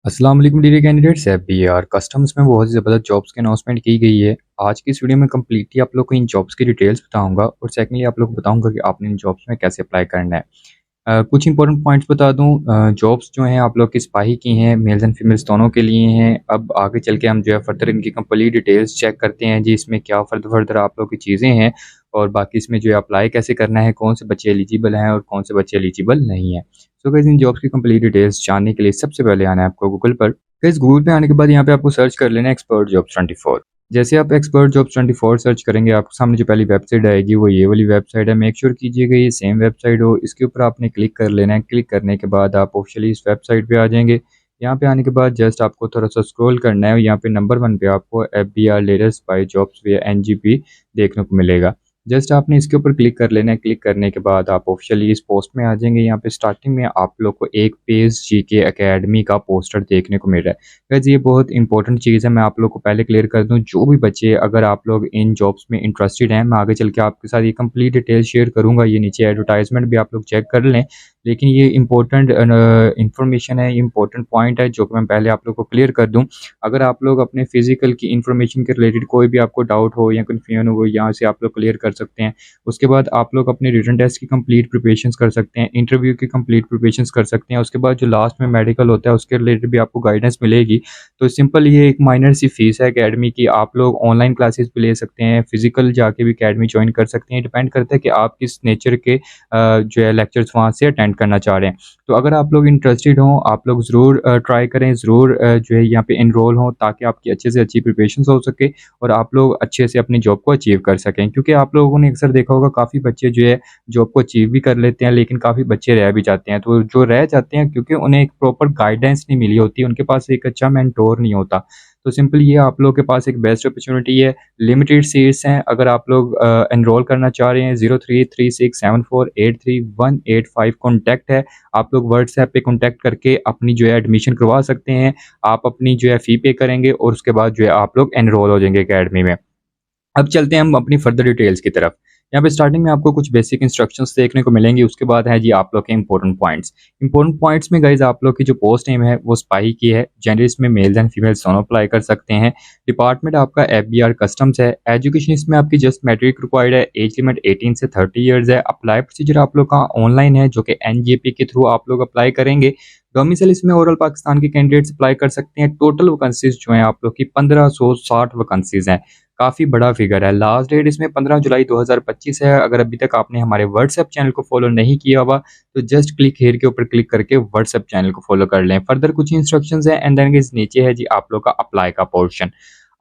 अस्सलाम वालेकुम dear candidates FBR customs में बहुत ही ज़बरदस्त जॉब्स की अनाउंसमेंट की गई है। आज की इस वीडियो में कंप्लीटली आप लोग को इन जॉब्स की डिटेल्स बताऊंगा और सेकंडली आप लोग को बताऊंगा कि आपने इन जॉब्स में कैसे अप्लाई करना है। कुछ इंपॉर्टेंट पॉइंट्स बता दूं। जॉब्स जो हैं आप लोग की सिपाही की हैं, मेल्स एंड फीमेल्स दोनों के लिए हैं। अब आगे चल के हम जो है फर्दर इनकी कंप्लीट डिटेल्स चेक करते हैं जी, इसमें क्या फर्दर आप लोग की चीज़ें हैं और बाकी इसमें जो है अप्लाई कैसे करना है, कौन से बच्चे एलिजिबल हैं और कौन से बच्चे एलिजिबल नहीं हैं। सो गाइस, इन जॉब्स की कंप्लीट डिटेल्स जानने के लिए सबसे पहले आना है आपको गूगल पर। गाइस, गूगल पे आने के बाद यहाँ पे आपको सर्च कर लेना है एक्सपर्ट जॉब्स 24। जैसे आप एक्सपर्ट जॉब्स 24 सर्च करेंगे, आपके सामने जो पहली वेबसाइट आएगी वो ये वाली वेबसाइट है। मेक श्योर कीजिएगा ये सेम वेबसाइट हो। इसके ऊपर आपने क्लिक कर लेना है। क्लिक करने के बाद आप ऑफिशियली इस वेबसाइट पे आ जाएंगे। यहाँ पे आने के बाद जस्ट आपको थोड़ा सा स्क्रॉल करना है। यहाँ पे नंबर 1 पे आपको FBR latest by jobs way NGP देखने को मिलेगा। जस्ट आपने इसके ऊपर क्लिक कर लेना है। क्लिक करने के बाद आप ऑफिशियली इस पोस्ट में आ जाएंगे। यहाँ पे स्टार्टिंग में आप लोग को एक पेज जीके एकेडमी का पोस्टर देखने को मिल रहा है। गाइस, ये बहुत इंपॉर्टेंट चीज़ है, मैं आप लोग को पहले क्लियर कर दूं। जो भी बच्चे अगर आप लोग इन जॉब्स में इंटरेस्टेड हैं, मैं आगे चल के आपके साथ ये कंप्लीट डिटेल शेयर करूंगा। ये नीचे एडवर्टाइजमेंट भी आप लोग चेक कर लें, लेकिन ये इंपॉर्टेंट इन्फॉर्मेशन है, इंपॉर्टेंट पॉइंट है जो कि मैं पहले आप लोग को क्लियर कर दूं। अगर आप लोग अपने फिजिकल की इन्फॉर्मेशन के रिलेटेड कोई भी आपको डाउट हो या कन्फ्यूजन हो, यहाँ से आप लोग क्लियर कर सकते हैं। उसके बाद आप लोग अपने रिटन टेस्ट की कंप्लीट प्रिपरेशन कर सकते हैं, इंटरव्यू की कंप्लीट प्रिपरेशन कर सकते हैं। उसके बाद जो लास्ट में मेडिकल होता है उसके रिलेटेड भी आपको गाइडेंस मिलेगी। तो सिंपल ये एक माइनर सी फीस है एकेडमी की। आप लोग ऑनलाइन क्लासेस भी ले सकते हैं, फिजिकल जाके भी एकेडमी ज्वाइन कर सकते हैं। डिपेंड करता है कि आप किस नेचर के जो है लेक्चर्स वहाँ से अटेंड करना चाह रहे हैं। तो अगर आप लोग इंटरेस्टेड हों, आप लोग ज़रूर ट्राई करें, ज़रूर जो है यहाँ पे इनरोल हों, ताकि आपकी अच्छे से अच्छी प्रिपरेशन हो सके और आप लोग अच्छे से अपनी जॉब को अचीव कर सकें। क्योंकि आप लोगों ने अक्सर देखा होगा काफ़ी बच्चे जो है जॉब को अचीव भी कर लेते हैं, लेकिन काफ़ी बच्चे रह भी जाते हैं। तो जो रह जाते हैं क्योंकि उन्हें एक प्रॉपर गाइडेंस नहीं मिली होती, उनके पास एक अच्छा मेंटोर नहीं होता। तो सिंपल ये आप लोगों के पास एक बेस्ट अपॉर्चुनिटी है। लिमिटेड सीट्स हैं। अगर आप लोग एनरोल करना चाह रहे हैं, 03367483 185 कॉन्टैक्ट है। आप लोग व्हाट्सएप पे कॉन्टैक्ट करके अपनी जो है एडमिशन करवा सकते हैं। आप अपनी जो है फ़ी पे करेंगे और उसके बाद जो है आप लोग एनरोल हो जाएंगे अकेडमी में। अब चलते हैं हम अपनी फर्दर डिटेल्स की तरफ। यहाँ पे स्टार्टिंग में आपको कुछ बेसिक इंस्ट्रक्शंस देखने को मिलेंगी। उसके बाद है जी आप लोग के इंपॉर्टेंट पॉइंट्स। इंपॉर्टेंट पॉइंट्स में गाइज आप लोग की जो पोस्ट नेम है वो सिपाही की है। जेंडर इसमें मेल्स एंड फीमेल्स दोनों अप्लाई कर सकते हैं। डिपार्टमेंट आपका एफबीआर कस्टम्स है। एजुकेशन इसमें आपकी जस्ट मैट्रिक रिक्वायर्ड है। एज लिमिट 18 से 30 ईयर्स है। अप्लाई प्रोसीजर आप लोग का ऑनलाइन है, जो कि एनजीपी के थ्रू आप लोग अप्लाई करेंगे। डोमिसाइल इसमें ओवरऑल पाकिस्तान के कैंडिडेट्स अप्लाई कर सकते हैं। टोटल वैकेंसीज जो हैं आप लोग की 1560 वैकेंसीज हैं। काफ़ी बड़ा फिगर है। लास्ट डेट इसमें 15 जुलाई 2025 है। अगर अभी तक आपने हमारे व्हाट्सएप चैनल को फॉलो नहीं किया हुआ तो जस्ट क्लिक हेयर के ऊपर क्लिक करके व्हाट्सएप चैनल को फॉलो कर लें। फर्दर कुछ इंस्ट्रक्शंस हैं एंड देन नीचे है जी आप लोग का अप्लाई का पोर्शन।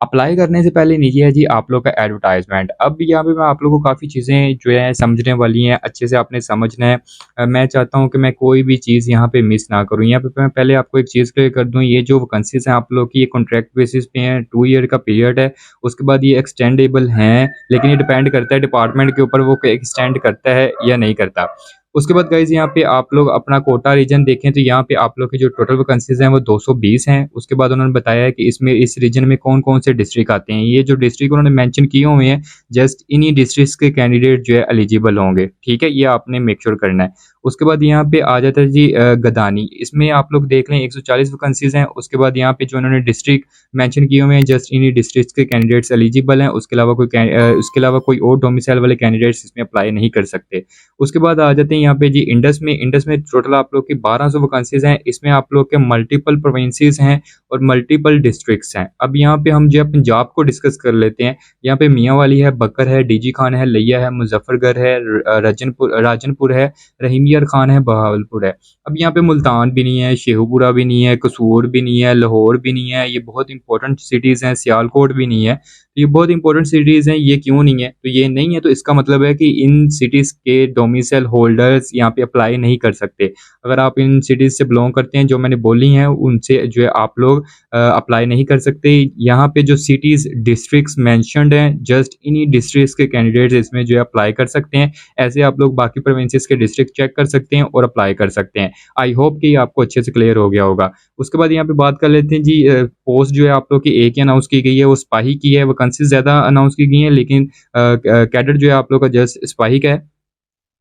अप्लाई करने से पहले नीचे है जी आप लोग का एडवर्टाइजमेंट। अब यहाँ पे मैं आप लोगों को काफ़ी चीज़ें जो है समझने वाली हैं, अच्छे से आपने समझना है। मैं चाहता हूँ कि मैं कोई भी चीज़ यहाँ पे मिस ना करूँ। यहाँ पे मैं पहले आपको एक चीज़ क्लियर कर दूँ, ये जो वैकेंसीज हैं आप लोग की ये कॉन्ट्रैक्ट बेसिस पे हैं, 2 ईयर का पीरियड है। उसके बाद ये एक्सटेंडेबल हैं, लेकिन ये डिपेंड करता है डिपार्टमेंट के ऊपर, वो एक्सटेंड करता है या नहीं करता। उसके बाद गाइज यहाँ पे आप लोग अपना कोटा रीजन देखें तो यहाँ पे आप लोग की जो टोटल वैकेंसीज हैं वो 220 हैं। उसके बाद उन्होंने बताया है कि इसमें इस रीजन में कौन कौन से डिस्ट्रिक्ट आते हैं। ये जो डिस्ट्रिक्ट उन्होंने मेंशन किए हुए हैं, जस्ट इन्हीं डिस्ट्रिक्ट के कैंडिडेट जो है एलिजिबल होंगे। ठीक है, ये आपने मेक श्योर करना है। उसके बाद यहाँ पे आ जाता है जी गदानी। इसमें आप लोग देख लें 140 वैकेंसीज हैं। उसके बाद यहाँ पे जो उन्होंने डिस्ट्रिक्ट मेंशन किए हुए हैं, जस्ट इन्हीं डिस्ट्रिक्ट के कैंडिडेट्स एलिजिबल हैं। उसके अलावा कोई और डोमिसाइल वाले कैंडिडेट्स इसमें अप्लाई नहीं कर सकते। उसके बाद आ जाते हैं यहाँ पे जी इंडस में टोटल आप लोग की 1200 वैकेंसीज हैं। इसमें आप लोग के मल्टीपल प्रोविंसेस हैं और मल्टीपल डिस्ट्रिक्ट्स हैं। अब यहाँ पे हम जो है पंजाब को डिस्कस कर लेते हैं। यहाँ पे मियाँ वाली है, बकर है, डीजी खान है, लिया है, मुजफ्फरगढ़ है, राजनपुर है, रहीमियर खान है, बहावलपुर है। अब यहाँ पे मुल्तान भी नहीं है, शेखुपुरा भी नहीं है, कसूर भी नहीं है, लाहौर भी नहीं है। ये बहुत इंपॉर्टेंट सिटीज़ हैं। सियालकोट भी नहीं है। तो ये बहुत इंपॉर्टेंट सिटीज़ हैं। ये क्यों नहीं है? तो ये नहीं है तो इसका मतलब है कि इन सिटीज़ के डोमिसाइल होल्डर्स यहाँ पे अप्लाई नहीं कर सकते। अगर आप इन सिटीज़ से बिलोंग करते हैं जो मैंने बोली हैं, उनसे जो है आप लोग अप्लाई नहीं कर सकते। यहाँ पे जो सिटीज़ डिस्ट्रिक्ट्स मेंशन्ड हैं, जस्ट इन्हीं डिस्ट्रिक्ट्स के कैंडिडेट्स इसमें जो है अप्लाई कर सकते हैं। ऐसे आप लोग बाकी प्रोविंसेस के डिस्ट्रिक्ट चेक कर सकते हैं और अप्लाई कर सकते हैं। आई होप कि आपको अच्छे से क्लियर हो गया होगा। उसके बाद यहाँ पे बात कर लेते हैं जी, पोस्ट जो है आप लोग की एक ही अनाउंस की गई है, वो सिपाही की है। वैकेंसी ज़्यादा अनाउंस की गई हैं, लेकिन कैडेट जो है आप लोग का जस्ट सिपाही का है।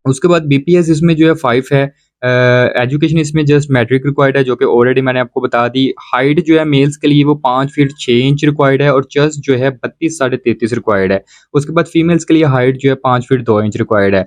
उसके बाद बीपीएस इसमें जो है 5 है। एजुकेशन इसमें जस्ट मैट्रिक रिक्वायर्ड है, जो कि ऑलरेडी मैंने आपको बता दी। हाइट जो है मेल्स के लिए वो 5 फीट 6 इंच रिक्वायर्ड है और चेस्ट जो है 32 साढ़े 33 रिक्वायर्ड है। उसके बाद फीमेल्स के लिए हाइट जो है 5 फीट 2 इंच रिक्वायर्ड है।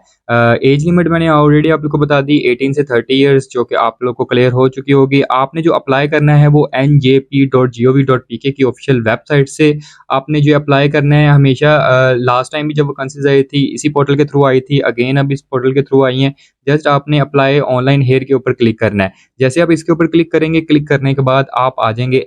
एज लिमिट मैंने ऑलरेडी आप लोग को बता दी 18 से 30 ईयर्स, जो कि आप लोग को क्लियर हो चुकी होगी। आपने जो अप्लाई करना है वो njp.gov.pk की ऑफिशियल वेबसाइट से आपने जो अप्लाई करना है। हमेशा लास्ट टाइम भी जब वैकेंसीज आई थी इसी पोर्टल के थ्रू आई थी, अगेन अब इस पोर्टल के थ्रू आई हैं। जस्ट आपने अप्लाई ऑनलाइन हेयर के ऊपर क्लिक करना है। जैसे आप इसके ऊपर क्लिक करेंगे, क्लिक करने के बाद आप आ जाएंगे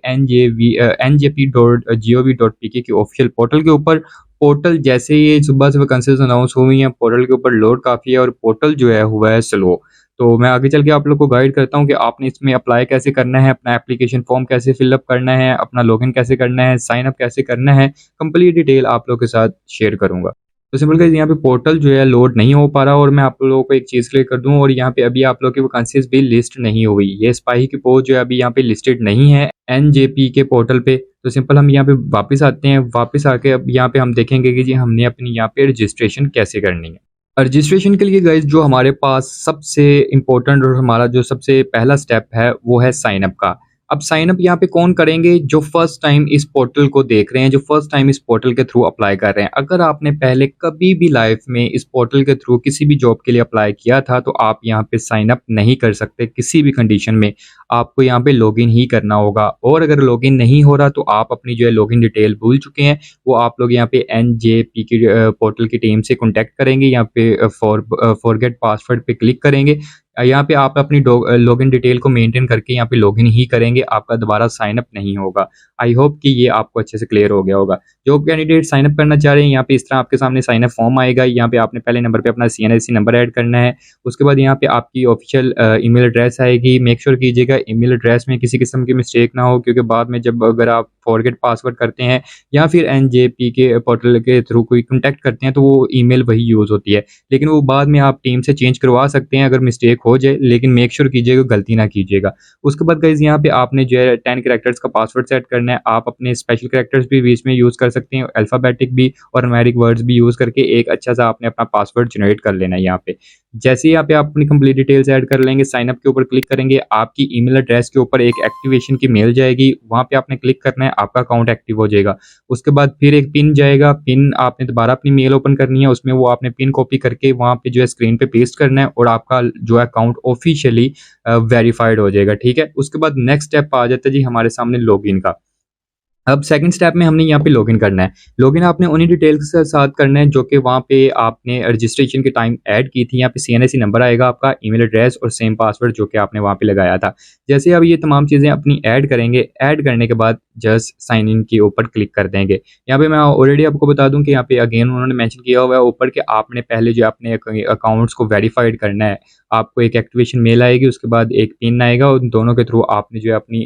njp.gov.pk की ऑफिशियल पोर्टल के ऊपर। पोर्टल जैसे ही सुबह से वैकेंसीज अनाउंस हुई हैं, पोर्टल के ऊपर लोड काफ़ी है और पोर्टल जो है हुआ है स्लो। तो मैं आगे चल के आप लोग को गाइड करता हूँ कि आपने इसमें अप्लाई कैसे करना है, अपना एप्लीकेशन फॉर्म कैसे फिलअप करना है, अपना लॉगिन कैसे करना है, साइन अप कैसे करना है, कंप्लीट डिटेल आप लोग के साथ शेयर करूँगा। तो सिंपल गाइस यहाँ पे पोर्टल जो है लोड नहीं हो पा रहा और मैं आप लोगों को एक चीज़ क्लियर कर दूँ, और यहाँ पे अभी आप लोग की वैकेंसीज भी लिस्ट नहीं हुई। ये सिपाही की पोस्ट जो है अभी यहाँ पे लिस्टेड नहीं है एनजेपी के पोर्टल पे। तो सिंपल हम यहाँ पे वापस आते हैं, वापस आके अब यहाँ पे हम देखेंगे कि जी हमने अपनी यहाँ पे रजिस्ट्रेशन कैसे करनी है। रजिस्ट्रेशन के लिए गाइस जो हमारे पास सबसे इम्पोर्टेंट और हमारा जो सबसे पहला स्टेप है वो है साइन अप का। अब साइन अप यहाँ पे कौन करेंगे? जो फर्स्ट टाइम इस पोर्टल को देख रहे हैं, जो फर्स्ट टाइम इस पोर्टल के थ्रू अप्लाई कर रहे हैं। अगर आपने पहले कभी भी लाइफ में इस पोर्टल के थ्रू किसी भी जॉब के लिए अप्लाई किया था तो आप यहाँ पे साइन अप नहीं कर सकते किसी भी कंडीशन में। आपको यहाँ पे लॉगिन ही करना होगा, और अगर लॉगिन नहीं हो रहा तो आप अपनी जो है लॉगिन डिटेल भूल चुके हैं, वो आप लोग यहाँ पे एनजेपी की पोर्टल की टीम से कॉन्टैक्ट करेंगे। यहाँ पे फॉरगेट पासवर्ड पे क्लिक करेंगे। यहाँ पे आप अपनी लॉगिन डिटेल को मेंटेन करके यहाँ पे लॉगिन ही करेंगे, आपका दोबारा साइन अप नहीं होगा। आई होप कि ये आपको अच्छे से क्लियर हो गया होगा। जो कैंडिडेट साइन अप करना चाह रहे हैं, यहाँ पे इस तरह आपके सामने साइन अप फॉर्म आएगा। यहाँ पे आपने पहले नंबर पे अपना सीएनआईसी नंबर ऐड करना है। उसके बाद यहाँ पे आपकी ऑफिशियल ईमेल एड्रेस आएगी। मेक श्योर कीजिएगा ईमेल एड्रेस में किसी किस्म की मिस्टेक ना हो, क्योंकि बाद में जब अगर आप फॉरगेट पासवर्ड करते हैं या फिर एनजेपी के पोर्टल के थ्रू कोई कॉन्टैक्ट करते हैं तो वो ईमेल वही यूज़ होती है, लेकिन वो बाद में आप टीम से चेंज करवा सकते हैं अगर मिस्टेक हो जाए, लेकिन मेक श्योर कीजिएगा गलती ना कीजिएगा। उसके बाद गाइस यहाँ पे आपने जो है 10 कैरेक्टर्स का पासवर्ड सेट करना है। आप अपने स्पेशल कैरेक्टर्स भी बीच में यूज़ कर सकते हैं, अल्फ़ाबेटिक भी और न्यूमेरिक वर्ड्स भी यूज़ करके एक अच्छा सा आपने अपना पासवर्ड जनरेट कर लेना है यहाँ पे। जैसे ही यहाँ पे आप अपनी कंप्लीट डिटेल्स ऐड कर लेंगे, साइन अप के ऊपर क्लिक करेंगे, आपकी ईमेल एड्रेस के ऊपर एक एक्टिवेशन की मेल जाएगी। वहाँ पे आपने क्लिक करना है, आपका अकाउंट एक्टिव हो जाएगा। उसके बाद फिर एक पिन जाएगा, पिन आपने दोबारा अपनी मेल ओपन करनी है, उसमें वो आपने पिन कॉपी करके वहाँ पे जो है स्क्रीन पे पेस्ट करना है और आपका जो है अकाउंट ऑफिशियली वेरीफाइड हो जाएगा। ठीक है, उसके बाद नेक्स्ट स्टेप आ जाता है जी हमारे सामने लॉगिन का। अब सेकंड स्टेप में हमने यहाँ पे लॉगिन करना है। लॉगिन आपने उन्हीं डिटेल्स के साथ करना है जो कि वहाँ पे आपने रजिस्ट्रेशन के टाइम ऐड की थी। यहाँ पे सीएनआईसी नंबर आएगा आपका, ईमेल एड्रेस और सेम पासवर्ड जो कि आपने वहाँ पे लगाया था। जैसे अब ये तमाम चीज़ें अपनी ऐड करेंगे, ऐड करने के बाद जस्ट साइन इन के ऊपर क्लिक कर देंगे। यहाँ पे मैं ऑलरेडी आपको बता दूँ कि यहाँ पे अगेन उन्होंने मेंशन किया हुआ है ऊपर कि आपने पहले जो अपने अकाउंट्स को वेरीफाइड करना है। आपको एक एक्टिवेशन मेल आएगी, उसके बाद एक पिन आएगा, उन दोनों के थ्रू आपने जो है अपनी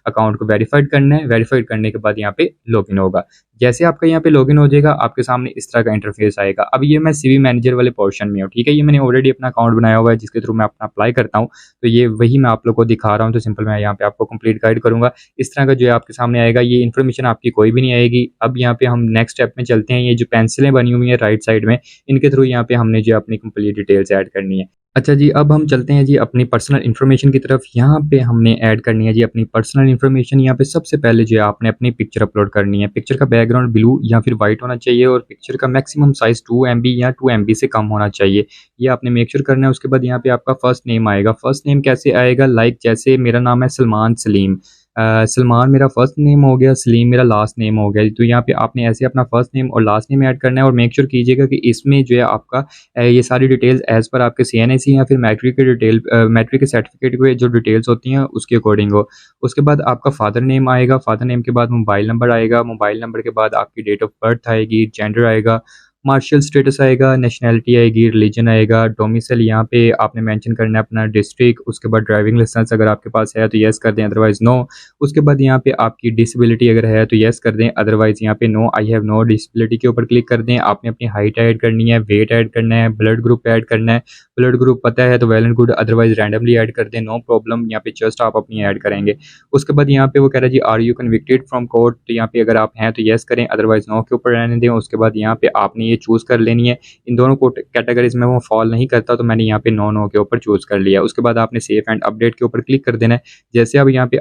अकाउंट को वेरीफाइड करना है। वेरीफाइड करने के बाद यहाँ पे लॉगिन होगा। जैसे आपका यहाँ पे लॉगिन हो जाएगा, आपके सामने इस तरह का इंटरफेस आएगा। अब ये मैं सीवी मैनेजर वाले पोर्शन में हूँ, ठीक है। ये मैंने ऑलरेडी अपना अकाउंट बनाया हुआ है जिसके थ्रू मैं अपना अप्लाई करता हूँ, तो ये वही मैं आप लोग को दिखा रहा हूँ। तो सिंपल मैं यहाँ पे आपको कंप्लीट गाइड करूँगा। इस तरह का जो है आपके सामने आएगा, ये इन्फॉर्मेशन आपकी कोई भी नहीं आएगी। अब यहाँ पे हम नेक्स्ट स्टेप में चलते हैं। ये जो पेंसिलें बनी हुई है राइट साइड में, इनके थ्रू यहाँ पे हमने जो अपनी कंप्लीट डिटेल्स ऐड करनी है। अच्छा जी, अब हम चलते हैं जी अपनी पर्सनल इन्फॉर्मेशन की तरफ। यहाँ पे हमने ऐड करनी है जी अपनी पर्सनल इन्फॉर्मेशन। यहाँ पे सबसे पहले जो है आपने अपनी पिक्चर अपलोड करनी है। पिक्चर का बैकग्राउंड ब्लू या फिर वाइट होना चाहिए और पिक्चर का मैक्सिमम साइज़ 2 MB या 2 MB से कम होना चाहिए। ये आपने मेक श्योर करना है। उसके बाद यहाँ पे आपका फर्स्ट नेम आएगा। फर्स्ट नेम कैसे आएगा? लाइक जैसे मेरा नाम है सलमान सलीम। सलमान मेरा फर्स्ट नेम हो गया, सलीम मेरा लास्ट नेम हो गया। तो यहाँ पे आपने ऐसे अपना फर्स्ट नेम और लास्ट नेम ऐड करना है और मेक श्योर कीजिएगा कि इसमें जो है आपका ये सारी डिटेल्स एज़ पर आपके सीएनआईसी या फिर मैट्रिक के डिटेल मैट्रिक के सर्टिफिकेट के जो डिटेल्स होती हैं उसके अकॉर्डिंग हो। उसके बाद आपका फादर नेम आएगा। फादर नेम के बाद मोबाइल नंबर आएगा। मोबाइल नंबर के बाद आपकी डेट ऑफ बर्थ आएगी, जेंडर आएगा, मार्शल स्टेटस आएगा, नेशनैलिटी आएगी, रिलीजन आएगा, डोमिसाइल यहाँ पे आपने मेंशन करना है अपना डिस्ट्रिक्ट। उसके बाद ड्राइविंग लाइसेंस अगर आपके पास है तो येस कर दें, अदरवाइज़ नो। उसके बाद यहाँ पे आपकी डिसेबिलिटी अगर है तो येस कर दें, अदरवाइज़ यहाँ पे no I have no disability के ऊपर क्लिक कर दें। आपने अपनी हाइट ऐड करनी है, वेट ऐड करना है, ब्लड ग्रुप ऐड करना है। ब्लड ग्रुप पता है तो well and good, otherwise randomly add कर दें, नो प्रॉब्लम। यहाँ पे जस्ट आप अपनी ऐड करेंगे। उसके बाद यहाँ पे वो कह रहा है जी are you convicted from court, तो यहाँ पे अगर आप हैं तो येस करें, अदरवाइज़ नो के ऊपर रहने दें। उसके बाद यहाँ पे आपने ये चूज़ कर लेनी है। इन दोनों को कैटेगरीज़ में वो फॉल नहीं करता, तो मैंने यहाँ पे नो के ऊपर चूज़ कर लिया। उसके बाद आपने सेव एंड अपडेट के ऊपर क्लिक कर देना है। जैसे आप यहाँ पे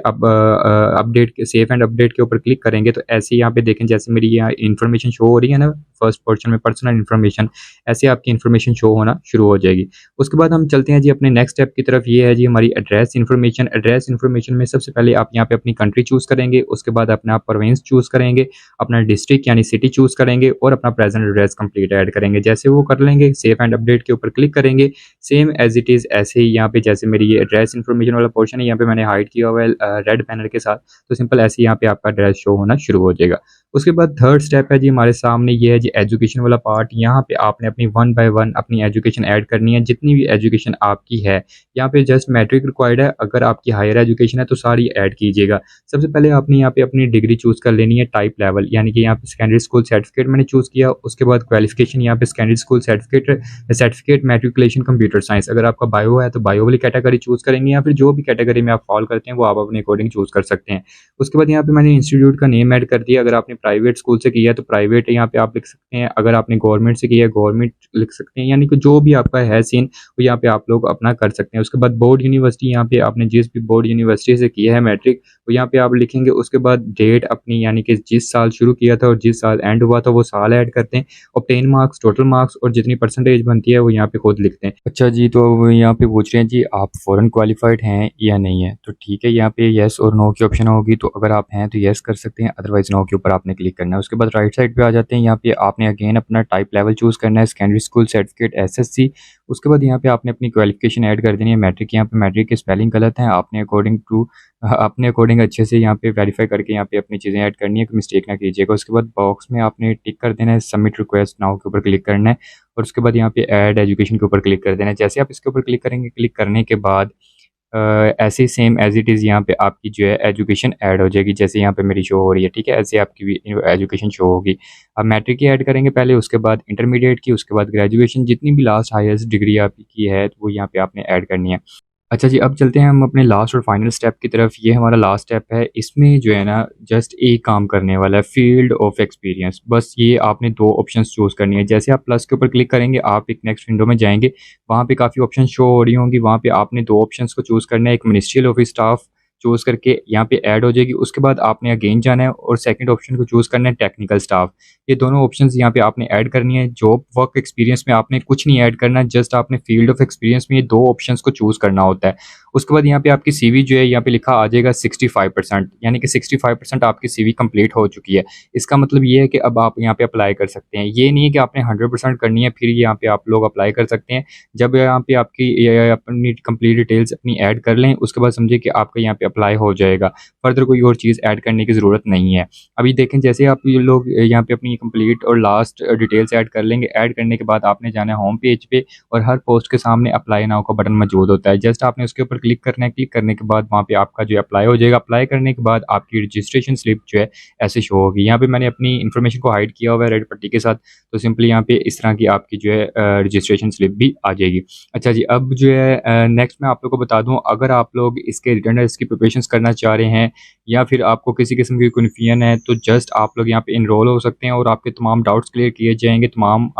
सेव एंड अपडेट के ऊपर क्लिक करेंगे, तो ऐसे यहाँ पे देखें, जैसे मेरी यहाँ इन्फॉर्मेशन शो हो रही है ना, फर्स्ट पोर्शन में पर्सनल इन्फॉर्मेशन, ऐसे आपकी इन्फॉर्मेशन शो होना शुरू हो जाएगी। उसके बाद हम चलते हैं जी अपने नेक्स्ट स्टेप की तरफ। ये है जी हमारी एड्रेस इन्फॉर्मेशन। एड्रेस इन्फॉर्मेशन में सबसे पहले आप यहाँ पे अपनी कंट्री चूज़ करेंगे, उसके बाद अपना प्रोविंस चूज़ करेंगे, अपना डिस्ट्रिक्ट यानी सिटी चूज़ करेंगे और अपना प्रेजेंट एड्रेस कंप्लीट ऐड करेंगे। जैसे वो कर लेंगे, सेव एंड अपडेट के ऊपर क्लिक करेंगे, सेम एज़ इट इज़ ऐसे ही यहाँ पे जैसे मेरी ये एड्रेस इन्फॉर्मेशन वाला पोर्शन है, यहाँ पे मैंने हाइड किया हुआ है रेड बैनर के साथ, तो सिंपल ऐसे ही यहाँ पे आपका एड्रेस शो होना शुरू हो जाएगा। उसके बाद थर्ड स्टेप है जी हमारे सामने, ये है जी एजुकेशन वाला पार्ट। यहाँ पे आपने अपनी 1 बाय 1 अपनी एजुकेशन ऐड करनी है, जितनी भी एजुकेशन आपकी है। यहाँ पे जस्ट मैट्रिक रिक्वायर्ड है, अगर आपकी हायर एजुकेशन है तो सारी ऐड कीजिएगा। सबसे पहले आपने यहाँ पे अपनी डिग्री चूज़ कर लेनी है, टाइप लेवल, यानी कि यहाँ पे सेकेंडरी स्कूल सर्टिफिकेट मैंने चूज़ किया। उसके बाद क्वालिफिकेशन यहाँ पे secondary school certificate matriculation computer science. अगर आपका बायो है तो बायो वाली कैटेगरी चूज़ करेंगे, या फिर जो भी कैटेगरी में आप फॉल करते हैं वो आप अपने अकॉर्डिंग चूज़ कर सकते हैं। उसके बाद यहाँ पे मैंने इंस्टीट्यूट का नेम ऐड कर दिया। अगर आपने प्राइवेट स्कूल से किया है तो प्राइवेट यहाँ पे आप लिख सकते हैं, अगर आपने गवर्नमेंट से किया है गवर्नमेंट लिख सकते हैं, यानी कि जो भी आपका है सीन वो यहाँ पे आप लोग अपना कर सकते हैं। उसके बाद बोर्ड यूनिवर्सिटी, यहाँ पे आपने जिस भी बोर्ड यूनिवर्सिटी से किया है मैट्रिक, वो यहाँ पे आप लिखेंगे। उसके बाद डेट अपनी, यानी कि जिस साल शुरू किया था और जिस साल एंड हुआ था वो साल ऐड करते हैं। ऑब्टेन मार्क्स, टोटल मार्क्स और जितनी परसेंटेज बनती है वो यहाँ पे खुद लिखते हैं। अच्छा जी, तो वो यहाँ पे पूछ रहे हैं जी आप फॉरेन क्वालिफाइड हैं या नहीं है, तो ठीक है, यहाँ पे येस और नो की ऑप्शन होगी, तो अगर आप हैं तो येस कर सकते हैं, अदरवाइज नो के ऊपर आपने क्लिक करना है। उसके बाद राइट साइड पे आ जाते हैं, यहाँ पे आपने अगेन अपना टाइप लेवल चूज़ करना है, सेकेंडरी स्कूल सर्टिफिकेट SSC। उसके बाद यहाँ पे आपने अपनी क्वालिफिकेशन ऐड कर देनी है। मैट्रिक, यहाँ पे मैट्रिक के स्पेलिंग गलत हैं, आपने अपने अकॉर्डिंग अच्छे से यहाँ पे वेरीफाई करके यहाँ पे अपनी चीज़ें ऐड करनी है कि मिस्टेक ना कीजिएगा। उसके बाद बॉक्स में आपने टिक कर देना है, सबमिट रिक्वेस्ट नाउ के ऊपर क्लिक करना है और उसके बाद यहाँ पे ऐड एजुकेशन के ऊपर क्लिक कर देना है। जैसे आप इसके ऊपर क्लिक करेंगे, क्लिक करने के बाद ऐसे ही सेम एज़ इट इज़ यहाँ पे आपकी जो है एजुकेशन ऐड हो जाएगी, जैसे यहाँ पे मेरी शो हो रही है, ठीक है, ऐसे आपकी भी एजुकेशन शो होगी। अब मैट्रिक की ऐड करेंगे पहले, उसके बाद इंटरमीडिएट की, उसके बाद ग्रेजुएशन, जितनी भी लास्ट हाईएस्ट डिग्री आपकी की है तो वो यहाँ पे आपने ऐड करनी है। अच्छा जी, अब चलते हैं हम अपने लास्ट और फाइनल स्टेप की तरफ। ये हमारा लास्ट स्टेप है, इसमें जो है ना जस्ट एक काम करने वाला है, फील्ड ऑफ एक्सपीरियंस। बस ये आपने 2 ऑप्शंस चूज़ करनी है। जैसे आप प्लस के ऊपर क्लिक करेंगे, आप एक नेक्स्ट विंडो में जाएँगे, वहाँ पे काफ़ी ऑप्शन शो हो रही होंगी, वहाँ पे आपने 2 ऑप्शंस को चूज़ करना है। एक मिनिस्ट्रियल ऑफिस स्टाफ चूज़ करके यहाँ पे ऐड हो जाएगी। उसके बाद आपने अगेन जाना है और सेकंड ऑप्शन को चूज़ करना है, टेक्निकल स्टाफ। ये दोनों ऑप्शंस यहाँ पे आपने ऐड करनी है। जॉब वर्क एक्सपीरियंस में आपने कुछ नहीं ऐड करना, जस्ट आपने फील्ड ऑफ एक्सपीरियंस में ये 2 ऑप्शंस को चूज़ करना होता है। उसके बाद यहाँ पे आपकी सीवी जो है, यहाँ पे लिखा आ जाएगा 65%, यानी कि 65% आपकी सीवी कंप्लीट हो चुकी है। इसका मतलब ये है कि अब आप यहाँ पे अप्लाई कर सकते हैं। ये नहीं है कि आपने 100% करनी है फिर यहाँ पे आप लोग अप्लाई कर सकते हैं। जब यहाँ पे आपकी अपनी कंप्लीट डिटेल्स अपनी ऐड कर लें, उसके बाद समझिए कि आपका यहाँ पे अप्लाई हो जाएगा। फर्दर कोई और चीज़ ऐड करने की ज़रूरत नहीं है। अभी देखें, जैसे आप ये लोग यहाँ पे अपनी कंप्लीट और लास्ट डिटेल्स ऐड कर लेंगे, ऐड करने के बाद आपने जाना है होम पेज पे और हर पोस्ट के सामने अप्लाई नाउ का बटन मौजूद होता है। जस्ट आपने उसके ऊपर क्लिक करना है, क्लिक करने के बाद वहाँ पे आपका जो है अप्लाई हो जाएगा। अप्लाई करने के बाद आपकी रजिस्ट्रेशन स्लिप जो है ऐसे शो होगी। यहाँ पे मैंने अपनी इन्फॉर्मेशन को हाइड किया हुआ है रेड पट्टी के साथ, तो सिंपली यहाँ पे इस तरह की आपकी जो है रजिस्ट्रेशन स्लिप भी आ जाएगी। अच्छा जी, अब जो है नेक्स्ट मैं आप लोग को बता दूँ, अगर आप लोग इसके रिटर्न टेस्ट की प्रिपरेशन करना चाह रहे हैं या फिर आपको किसी किस्म की कन्फ्यूजन है, तो जस्ट आप लोग यहाँ पे इनरोल हो सकते हैं और आपके तमाम डाउट्स क्लियर किए जाएंगे। तमाम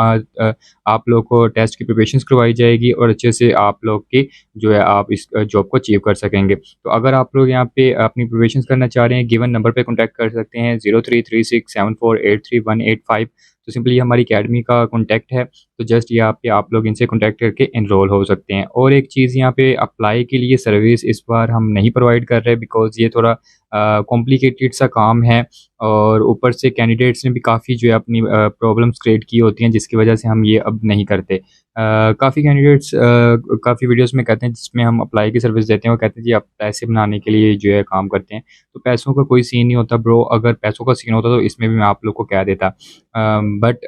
आप लोग को टेस्ट की प्रिपरेशन करवाई जाएगी और अच्छे से आप लोग की जो है आप इस जॉब को अचीव कर सकेंगे। तो अगर आप लोग यहाँ पे अपनी प्रिपरेशन करना चाह रहे हैं, गिवन नंबर पे कॉन्टैक्ट कर सकते हैं 0336748385। तो सिंपली हमारी अकेडमी का कॉन्टैक्ट है, तो जस्ट यहाँ पे आप लोग इनसे कॉन्टैक्ट करके इनरोल हो सकते हैं। और एक चीज़, यहाँ पे अप्लाई के लिए सर्विस इस बार हम नहीं प्रोवाइड कर रहे बिकॉज़ ये थोड़ा कॉम्प्लिकेटेड सा काम है और ऊपर से कैंडिडेट्स ने भी काफ़ी जो है अपनी प्रॉब्लम्स क्रिएट की होती हैं, जिसकी वजह से हम ये अब नहीं करते। काफ़ी कैंडिडेट्स काफ़ी वीडियोस में कहते हैं जिसमें हम अप्लाई की सर्विस देते हैं, वो कहते हैं जी आप पैसे बनाने के लिए जो है काम करते हैं, तो पैसों का कोई सीन नहीं होता ब्रो। अगर पैसों का सीन होता तो इसमें भी मैं आप लोग को कह देता। बट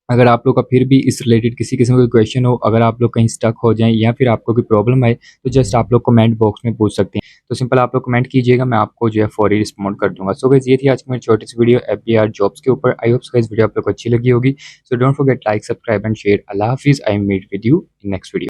अगर आप लोग का फिर भी इस रिलेटेड किसी किस्म का क्वेश्चन हो, अगर आप लोग कहीं स्टक हो जाएँ या फिर आपको कोई प्रॉब्लम आए, तो जस्ट आप लोग कमेंट बॉक्स में पूछ सकते हैं। तो सिंपल आप लोग कमेंट कीजिएगा, मैं आपको जो है फौरी रिस्पॉन्ड कर दूँगा। सो गाइस, ये थी आज की मेरी छोटी सी वीडियो FBR जॉब्स के ऊपर। I hope so guys video आप लोग को अच्छी लगी होगी। So don't forget like, subscribe and share. अल्लाह हाफिज़। I meet with you in next video.